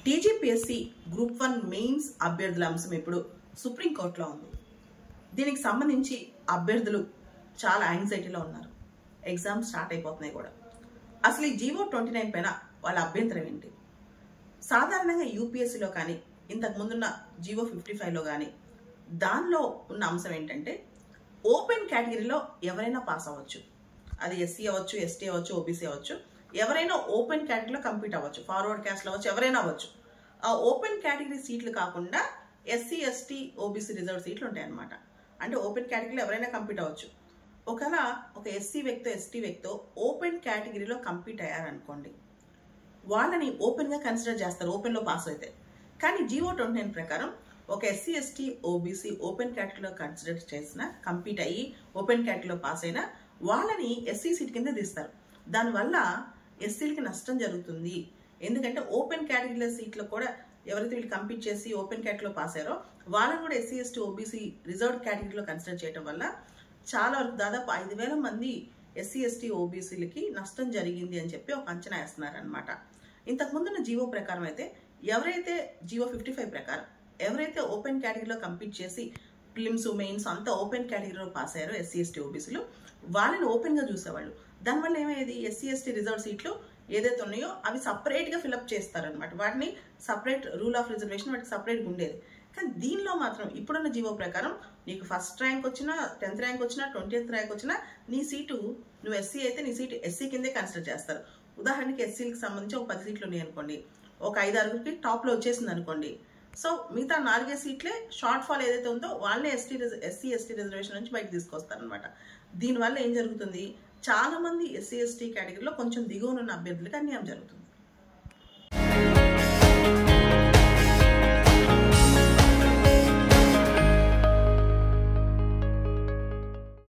TGPSC group 1 mains అభ్యర్థుల అంశం ఇప్పుడు సుప్రీంకోర్టులో ఉంది. దీనికి సంబంధించి అభ్యర్థులు చాలా యాంగ్జైటీలో ఉన్నారు. ఎగ్జామ్ స్టార్ట్ అయిపోతున్నాయి కూడా. అసలు ఈ జీవో 29 పైన వాళ్ళ అభ్యంతరం ఏంటి? సాధారణంగా యూపీఎస్సీలో కానీ ఇంతకు ముందున్న జీవో 55లో కానీ దానిలో ఉన్న అంశం ఏంటంటే ఓపెన్ కేటగిరీలో ఎవరైనా పాస్ అవ్వచ్చు. అది ఎస్సీ అవ్వచ్చు, ఎస్టీ అవ్వచ్చు, ఓబీసీ అవ్వచ్చు. ఎవరైనా ఓపెన్ కేటగిరీలో కంప్లీట్ అవ్వచ్చు. ఫార్వర్డ్ క్యాస్ట్లో అవ్వచ్చు, ఎవరైనా అవ్వచ్చు. ఆ ఓపెన్ కేటగిరీ సీట్లు కాకుండా ఎస్సీ, ఎస్టీ, ఓబీసీ రిజర్వ్ సీట్లు ఉంటాయన్నమాట. అంటే ఓపెన్ కేటగిరీలో ఎవరైనా కంప్లీట్ అవ్వచ్చు. ఒకవేళ ఒక ఎస్సీ వ్యక్తో ఎస్టీ వ్యక్తో ఓపెన్ కేటగిరీలో కంప్లీట్ అయ్యారనుకోండి, వాళ్ళని ఓపెన్గా కన్సిడర్ చేస్తారు ఓపెన్లో పాస్ అయితే. కానీ జీవో 29 ప్రకారం ఒక ఎస్సీ, ఎస్టీ, ఓబీసీ ఓపెన్ కేటగిరీలో కన్సిడర్ చేసిన కంప్లీట్ అయ్యి ఓపెన్ కేటగిరీలో పాస్ అయినా వాళ్ళని ఎస్సీ సీట్ కింద తీస్తారు. దానివల్ల ఎస్సీలకి నష్టం జరుగుతుంది. ఎందుకంటే ఓపెన్ కేటగిరీల సీట్లో కూడా ఎవరైతే వీళ్ళు కంప్లీట్ చేసి ఓపెన్ కేటగిరీలో పాస్ అయ్యారో వాళ్ళని కూడా ఎస్సీ, ఎస్టీ, ఓబీసీ రిజర్వ్డ్ కేటగిరీలో కన్సిడర్ చేయడం వల్ల చాలా వరకు దాదాపు 5,000 మంది ఎస్సీ, ఎస్టీ, ఓబీసీలకి నష్టం జరిగింది అని చెప్పి ఒక అంచనా వేస్తున్నారనమాట. ఇంతకుముందున్న జీవో ప్రకారం అయితే ఎవరైతే జీవో 55 ప్రకారం ఎవరైతే ఓపెన్ కేటగిరీలో కంప్లీట్ చేసి ప్రిలిమ్స్, మెయిన్స్ అంతా ఓపెన్ కేటగిరీలో పాస్ అయ్యారో ఎస్సీ, ఎస్టీ, ఓబీసీలు వాళ్ళని ఓపెన్గా చూసేవాళ్ళు. దానివల్ల ఏమయ్యేది, ఎస్సీ, ఎస్టీ రిజర్వ్ సీట్లు ఏదైతే ఉన్నాయో అవి సపరేట్గా ఫిల్అప్ చేస్తారనమాట. వాటిని సపరేట్ రూల్ ఆఫ్ రిజర్వేషన్ వాటికి సపరేట్గా ఉండేది. కానీ దీనిలో మాత్రం ఇప్పుడున్న జీవో ప్రకారం నీకు ఫస్ట్ ర్యాంక్ వచ్చినా, 10th ర్యాంక్ వచ్చినా, 20th ర్యాంక్ వచ్చినా నీ సీటు, నువ్వు ఎస్సీ అయితే నీ సీటు ఎస్సీ కిందే కన్సిడర్ చేస్తారు. ఉదాహరణకి ఎస్సీలకు సంబంధించి ఒక 10 సీట్లు ఉన్నాయి అనుకోండి, ఒక 5-6కి టాప్లో వచ్చేసింది అనుకోండి. సో మిగతా 4 సీట్లే షార్ట్ ఫాల్ ఏదైతే ఉందో వాళ్ళే ఎస్సీ, ఎస్టీ రిజర్వేషన్ నుంచి బయటకు తీసుకొస్తారనమాట. దీనివల్ల ఏం జరుగుతుంది, చాలా మంది ఎస్సీ, ఎస్టీ కేటగిరీలో కొంచెం దిగువనున్న అభ్యర్థులకు అన్యాయం జరుగుతుంది.